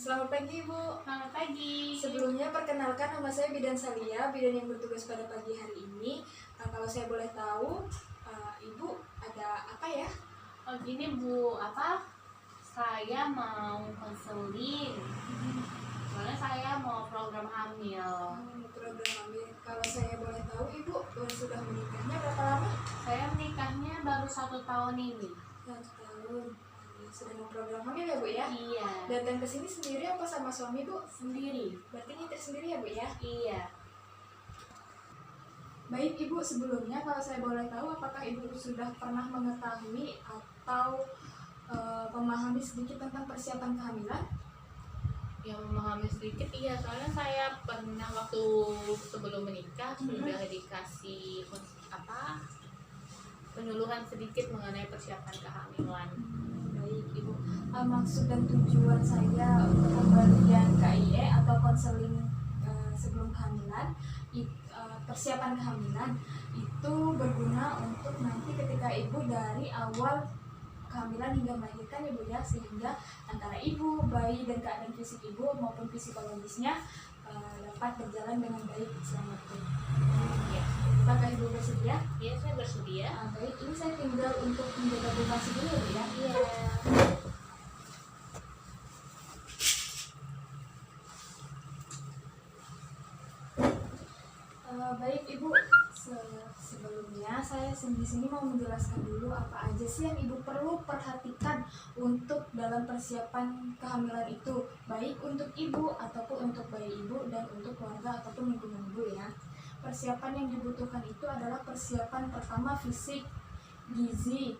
Selamat pagi Ibu. Selamat pagi. Sebelumnya perkenalkan, nama saya Bidan Salia, bidan yang bertugas pada pagi hari ini. Kalau saya boleh tahu, Ibu ada apa ya? Oh gini Bu, saya mau konseling. Soalnya saya mau program hamil. Program hamil. Kalau saya boleh tahu, Ibu sudah menikahnya berapa lama? Saya menikahnya baru 1 tahun ini. 1 tahun. Sudah mau program hamil ya Bu ya? Iya. Datang ke sini sendiri apa sama suami Bu? Sendiri. Berarti nyetir sendiri ya Bu ya? Iya. Baik Ibu, sebelumnya kalau saya boleh tahu, apakah Ibu sudah pernah mengetahui atau memahami sedikit tentang persiapan kehamilan? Yang memahami sedikit iya, soalnya saya pernah waktu sebelum menikah sudah dikasih penyuluhan sedikit mengenai persiapan kehamilan. Baik Ibu, maksud dan tujuan saya untuk pemberian KIE atau konseling sebelum kehamilan, persiapan kehamilan itu berguna untuk nanti ketika Ibu dari awal kehamilan hingga melahirkan Ibu ya, sehingga antara Ibu, bayi dan keadaan fisik Ibu maupun psikologisnya dapat berjalan dengan baik selama itu. Ya. Apakah Ibu bersedia? Iya, saya bersedia. Baik, ini saya tinggal untuk menjaga durasi dulu ya Bu ya. Iya. Baik Ibu, sebelumnya saya di sini mau menjelaskan dulu apa aja sih yang Ibu perlu perhatikan untuk dalam persiapan kehamilan itu, baik untuk Ibu ataupun untuk bayi Ibu dan untuk keluarga ataupun lingkungan Ibu ya. Persiapan yang dibutuhkan itu adalah persiapan pertama fisik, gizi,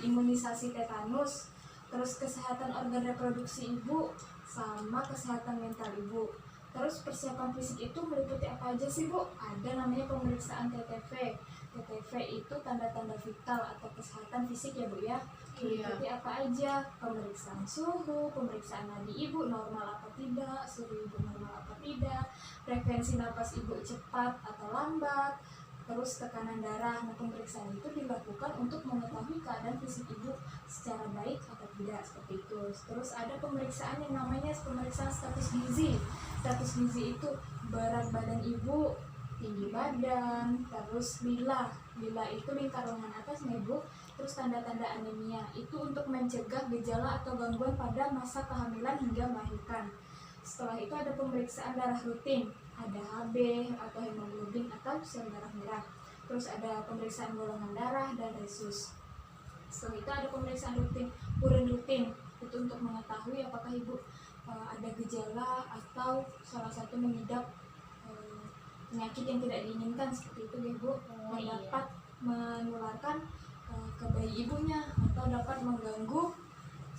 imunisasi tetanus, terus kesehatan organ reproduksi Ibu sama kesehatan mental Ibu. Terus persiapan fisik itu meliputi apa aja sih Bu? Ada namanya pemeriksaan TTV. TTV itu tanda-tanda vital atau kesehatan fisik ya Bu ya. Meliputi apa aja? Pemeriksaan suhu, pemeriksaan nadi Ibu normal apa tidak, suhu Ibu normal apa tidak, frekuensi napas Ibu cepat atau lambat, terus tekanan darah. Nah, pemeriksaan itu dilakukan untuk mengetahui keadaan fisik Ibu secara baik atau tidak, seperti itu. Terus ada pemeriksaan yang namanya pemeriksaan status gizi. Status gizi itu berat badan Ibu, tinggi badan, terus lila itu lingkar lengan atas Ibu, terus tanda-tanda anemia itu untuk mencegah gejala atau gangguan pada masa kehamilan hingga melahirkan. Setelah itu ada pemeriksaan darah rutin, ada HB atau hemoglobin atau sel darah merah. Terus ada pemeriksaan golongan darah dan resus. Setelah itu ada pemeriksaan urin rutin, itu untuk mengetahui apakah Ibu ada gejala atau salah satu mengidap penyakit yang tidak diinginkan, seperti itu ya Bu, yang dapat menularkan ke bayi Ibunya atau dapat mengganggu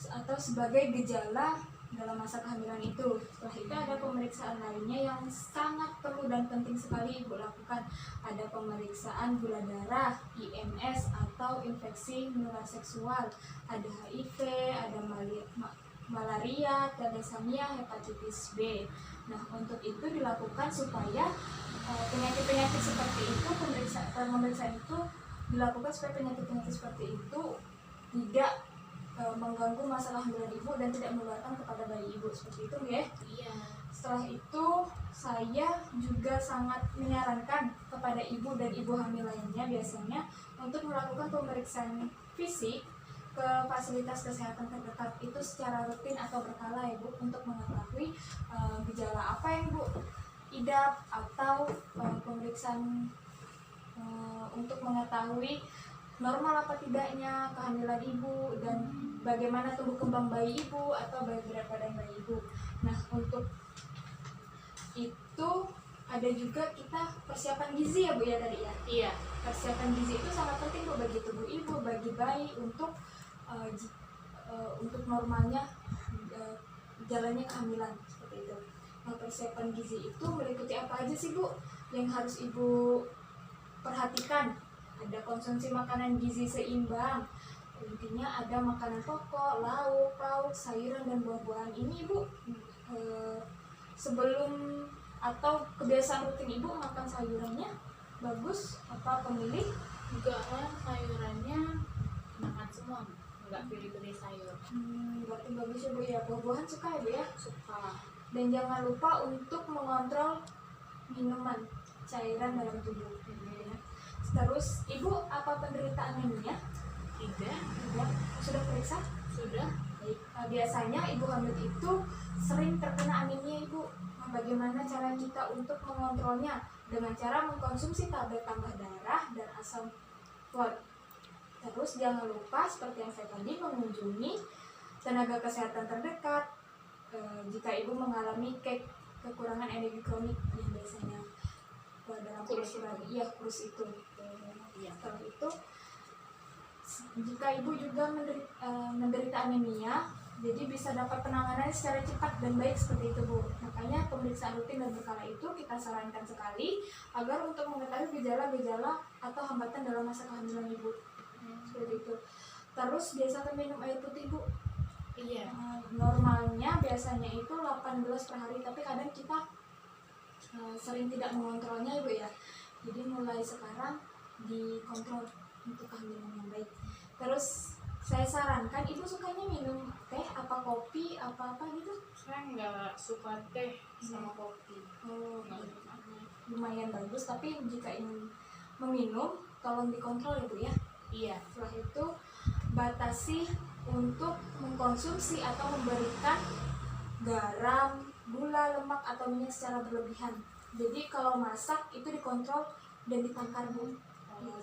atau sebagai gejala dalam masa kehamilan itu. Setelah itu ada pemeriksaan lainnya yang sangat perlu dan penting sekali Ibu lakukan. Ada pemeriksaan gula darah, IMS atau infeksi menular seksual, ada HIV, ada malaria, thalassemia, hepatitis B. Nah, untuk itu dilakukan supaya penyakit-penyakit seperti itu, pemeriksaan itu dilakukan supaya penyakit-penyakit seperti itu tidak mengganggu masalah kehamilan Ibu dan tidak menularkan kepada bayi Ibu, seperti itu ya. Iya. Setelah itu saya juga sangat menyarankan kepada ibu dan ibu hamil lainnya biasanya untuk melakukan pemeriksaan fisik ke fasilitas kesehatan terdekat itu secara rutin atau berkala ya Bu, untuk mengetahui gejala apa yang Bu idap atau pemeriksaan untuk mengetahui normal apa tidaknya kehamilan Ibu dan bagaimana tumbuh kembang bayi Ibu atau berat badan bayi Ibu. Nah, untuk itu ada juga kita persiapan gizi ya Bu ya tadi ya. Iya. Persiapan gizi itu sangat penting Bu bagi tubuh Ibu, bagi bayi untuk normalnya jalannya kehamilan, seperti itu. Nah, persiapan gizi itu meliputi apa aja sih Bu yang harus Ibu perhatikan? Ada konsumsi makanan gizi seimbang, intinya ada makanan pokok, lauk, pauk, sayuran dan buah-buahan. Ini Ibu sebelum atau kebiasaan rutin Ibu makan sayurannya bagus apa pemilih? Enggak lah, sayurannya makan semua. nggak pilih-pilih sayur. Berarti bagus ya Bu ya, buah-buahan suka ya Bu ya. Suka. Dan jangan lupa untuk mengontrol minuman cairan dalam tubuh. Ya. Terus Ibu apa penderita anemia? Tidak. Tidak. Sudah periksa? Sudah. Baik. Biasanya ibu hamil itu sering terkena anemia Ibu. Nah, bagaimana cara kita untuk mengontrolnya? Dengan cara mengkonsumsi tablet tambah darah dan asam folat. Terus jangan lupa seperti yang saya tadi mengunjungi tenaga kesehatan terdekat. Jika ibu mengalami kekurangan energi kronik yang biasanya dalam kurus itu. Iya. Setelah itu, jika ibu juga menderita anemia, jadi bisa dapat penanganan secara cepat dan baik seperti itu Bu. Makanya pemeriksaan rutin dan berkala itu kita sarankan sekali agar untuk mengetahui gejala-gejala atau hambatan dalam masa kehamilan ibu. Seperti itu. Terus biasakan minum air putih Bu. Iya. Normalnya biasanya itu 8 gelas per hari, tapi kadang kita sering tidak mengontrolnya Ibu ya. Jadi mulai sekarang dikontrol untuk kehamilan yang baik. Terus saya sarankan Ibu sukanya minum teh apa kopi apa gitu? Saya nggak suka teh sama kopi. Oh, Nggak gitu. suka. Lumayan bagus, tapi jika ingin meminum tolong dikontrol ya Bu ya. Iya. Setelah itu batasi untuk mengkonsumsi atau memberikan garam, gula, lemak atau minyak secara berlebihan. Jadi kalau masak itu dikontrol dan ditangkar Bu.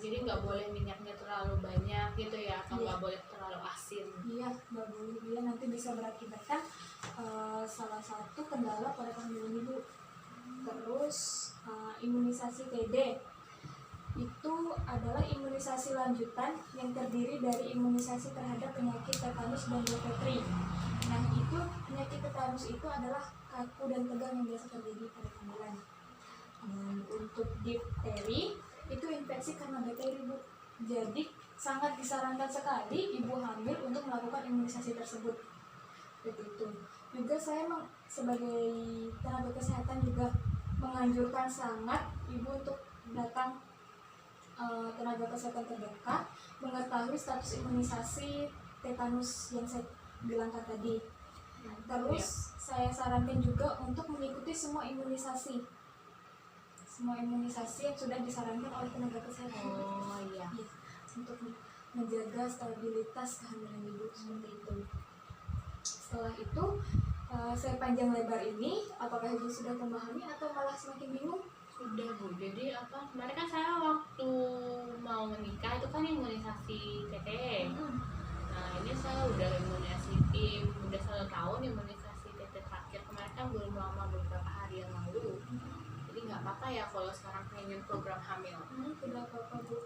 Jadi nggak boleh minyaknya terlalu banyak gitu ya, atau Iya. nggak boleh terlalu asin. Iya, nggak boleh, dia nanti bisa berakibatkan salah satu kendala pada kehamilan ibu. Terus imunisasi TB itu adalah imunisasi lanjutan yang terdiri dari imunisasi terhadap penyakit tetanus dan difteri. Nah, itu penyakit tetanus itu adalah kaku dan tegang yang biasa terjadi pada kehamilan. Untuk difteri itu infeksi karena bakteri Bu. Jadi sangat disarankan sekali ibu hamil untuk melakukan imunisasi tersebut. Begitu. Juga saya sebagai tenaga kesehatan juga menganjurkan sangat ibu untuk datang tenaga kesehatan terdekat, mengetahui status imunisasi tetanus yang saya bilangkan tadi. Terus saya sarankan juga untuk mengikuti semua imunisasi yang sudah disarankan oleh tenaga kesehatan. Oh iya. Ya, untuk menjaga stabilitas kehamilan ibu seperti itu. Setelah itu saya panjang lebar ini, apakah ibu sudah memahami atau malah semakin bingung? Sudah Bu, jadi kemarin kan saya waktu mau menikah itu kan imunisasi TT. Nah ini saya udah imunisasi udah 1 tahun imunisasi TT terakhir kemarin kan belum lama, beberapa hari yang lalu. Jadi nggak apa-apa ya kalau sekarang pengen program hamil. Tidak apa-apa Bu.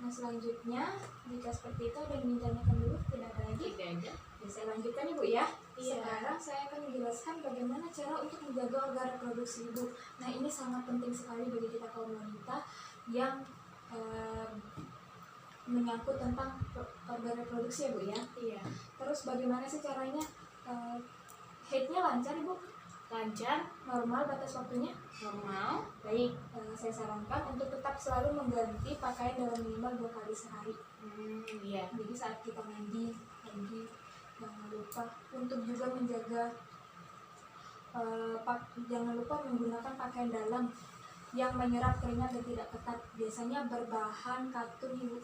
Nah selanjutnya, jika seperti itu ada yang ingin ditanyakan dulu, tidak ada lagi? Tidak ada. Ya, saya lanjutkan Ibu ya. Iya. Sekarang saya akan menjelaskan bagaimana cara untuk menjaga organ reproduksi ibu. Nah ini sangat penting sekali bagi kita kaum wanita yang menyangkut tentang organ reproduksi ya Bu ya. Iya. Terus bagaimana sih caranya? Haidnya lancar Ibu? Lancar, Normal batas waktunya? normal. Baik, saya sarankan untuk tetap selalu mengganti pakaian dalam minimal 2 kali sehari. Iya. Jadi saat kita mandi jangan lupa untuk juga menjaga jangan lupa menggunakan pakaian dalam yang menyerap keringat dan tidak ketat. Biasanya berbahan katun Ibu.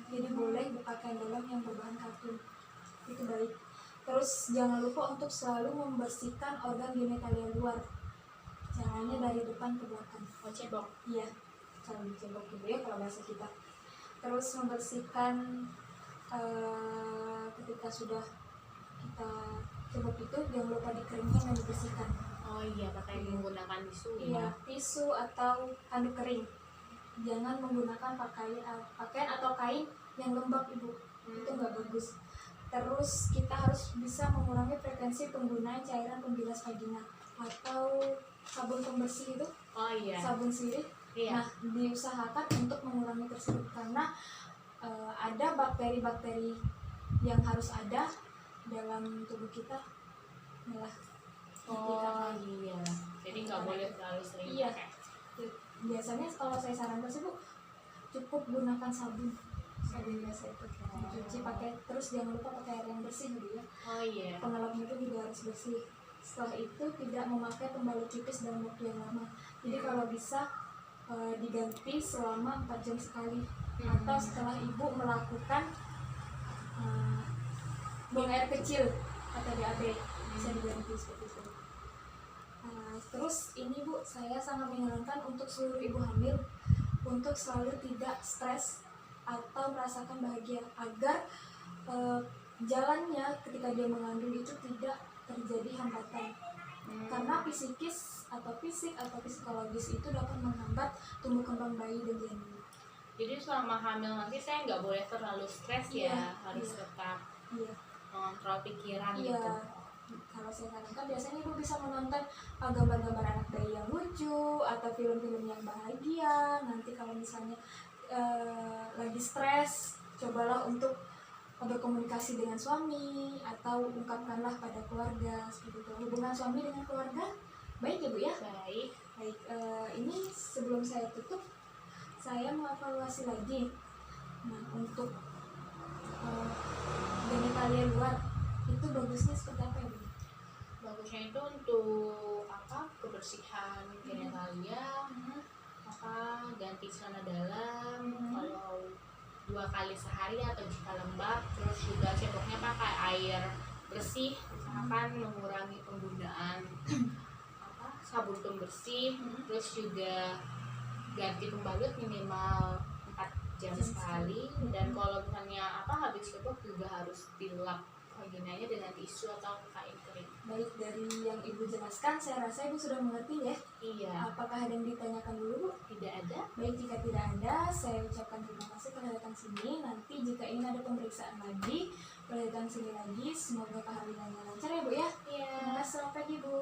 Jadi boleh berpakaian dalam yang berbahan katun. Itu baik. Terus jangan lupa untuk selalu membersihkan organ genitalia luar. Caranya dari depan ke belakang. Oh cebok. Iya, selalu dicebok gitu ya kalau bahasa kita. Terus membersihkan ketika sudah kita cebok itu jangan lupa dikeringkan dan dibersihkan. Oh iya, pakai menggunakan tisu Iya, ya. tisu atau handuk kering. Jangan menggunakan pakaian atau kain yang lembab Ibu. Itu nggak bagus. Terus kita harus bisa mengurangi frekuensi penggunaan cairan pembilas vagina atau sabun pembersih itu, Oh iya. sabun sirih. Iya. Nah, diusahakan untuk mengurangi tersebut karena ada bakteri-bakteri yang harus ada dalam tubuh kita malah Oh iya. Jadi nggak boleh terlalu sering Iya. pakai. biasanya kalau saya sarankan sih Bu, cukup gunakan sabun sabun biasa itu dicuci pakai, terus jangan lupa pakai air yang bersih Bu ya. Oh iya. Pengelapnya itu juga harus bersih. Setelah itu tidak memakai pembalut tipis dalam waktu yang lama. Jadi kalau bisa diganti selama 4 jam sekali. Atau setelah ibu melakukan buang air kecil atau BAB bisa diganti seperti itu. Terus ini Bu, saya sangat menyarankan untuk seluruh ibu hamil untuk selalu tidak stres atau merasakan bahagia agar jalannya ketika dia mengandung itu tidak terjadi hambatan. Karena psikis atau fisik atau psikologis itu dapat menghambat tumbuh kembang bayi dan janin. Jadi selama hamil nanti saya nggak boleh terlalu stres ya, harus tetap mengontrol pikiran Iya. gitu. Kalau saya sarankan biasanya ibu bisa menonton gambar-gambar anak bayi yang lucu atau film-film yang bahagia. Nanti kalau misalnya lagi stres, cobalah untuk berkomunikasi dengan suami atau ungkapkanlah pada keluarga seperti itu. Hubungan suami dengan keluarga baik ya Bu ya. Baik. Baik, ini sebelum saya tutup, saya mengevaluasi lagi. Nah, untuk genitalia luar itu bagusnya seperti apa ya Bu? Bagusnya itu untuk apa? Kebersihan genitalia, ganti celana dalam kalau 2 kali sehari atau jika lembab, terus juga ceboknya pakai air bersih, misalkan mengurangi penggunaan sabun pembersih, terus juga ganti pembalut minimal 4 jam sekali, dan kalau misalnya habis cebok juga harus dilap vaginanya dengan tisu atau kain kering. Baik, dari yang ibu jelaskan saya rasa ibu sudah mengerti ya. Iya. Apakah ada yang ditanyakan dulu Bu? Tidak ada. Baik, jika tidak ada, saya ucapkan terima kasih telah datang sini. Nanti jika ingin ada pemeriksaan lagi, boleh datang sini lagi. Semoga kehamilannya lancar ya Bu ya. Iya. Terima kasih, selamat pagi Bu.